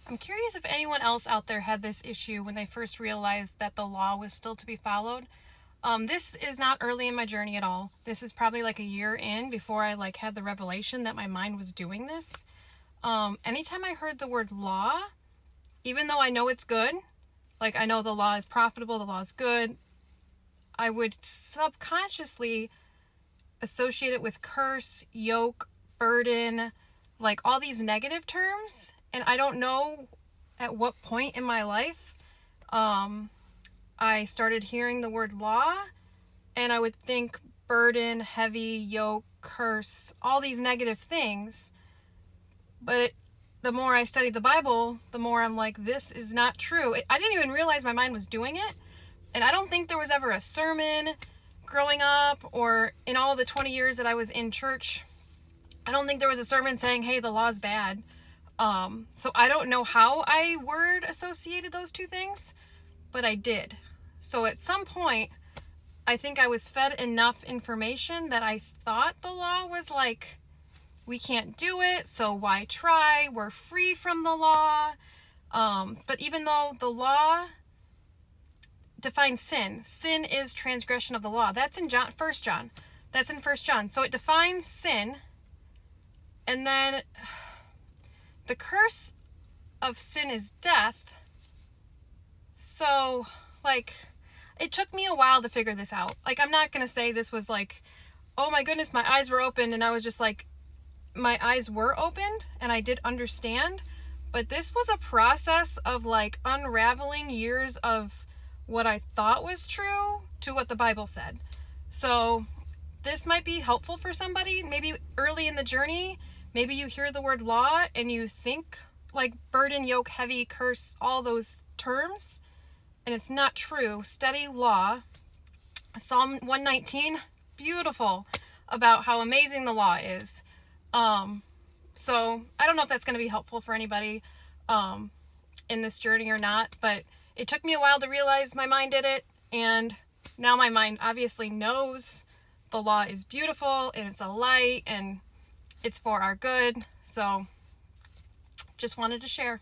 I'm curious if anyone else out there had this issue when they first realized that the law was still to be followed. This is not early in my journey at all. This is probably like a year in before I had the revelation that my mind was doing this. Anytime I heard the word law, even though I know it's good, I know the law is profitable, the law is good, I would subconsciously associate it with curse, yoke, burden, all these negative terms. And I don't know at what point in my life I started hearing the word law, and I would think burden, heavy, yoke, curse, all these negative things. But the more I studied the Bible, the more I'm like, this is not true. I didn't even realize my mind was doing it. And I don't think there was ever a sermon growing up or in all the 20 years that I was in church. I don't think there was a sermon saying, hey, the law's bad. So I don't know how I word associated those two things, but I did. So at some point, I think I was fed enough information that I thought the law was we can't do it, so why try? We're free from the law. But even though the law defines sin is transgression of the law. That's in 1 John. That's in 1 John. So it defines sin. And then the curse of sin is death. So, it took me a while to figure this out. I'm not going to say this was oh my goodness, my eyes were opened and I was just my eyes were opened and I did understand. But this was a process of unraveling years of what I thought was true to what the Bible said. So this might be helpful for somebody, maybe early in the journey. Maybe you hear the word law and you think burden, yoke, heavy, curse, all those terms, and it's not true. Study law. Psalm 119, beautiful, about how amazing the law is. So I don't know if that's going to be helpful for anybody in this journey or not, but it took me a while to realize my mind did it, and now my mind obviously knows the law is beautiful and it's a light and it's for our good. So just wanted to share.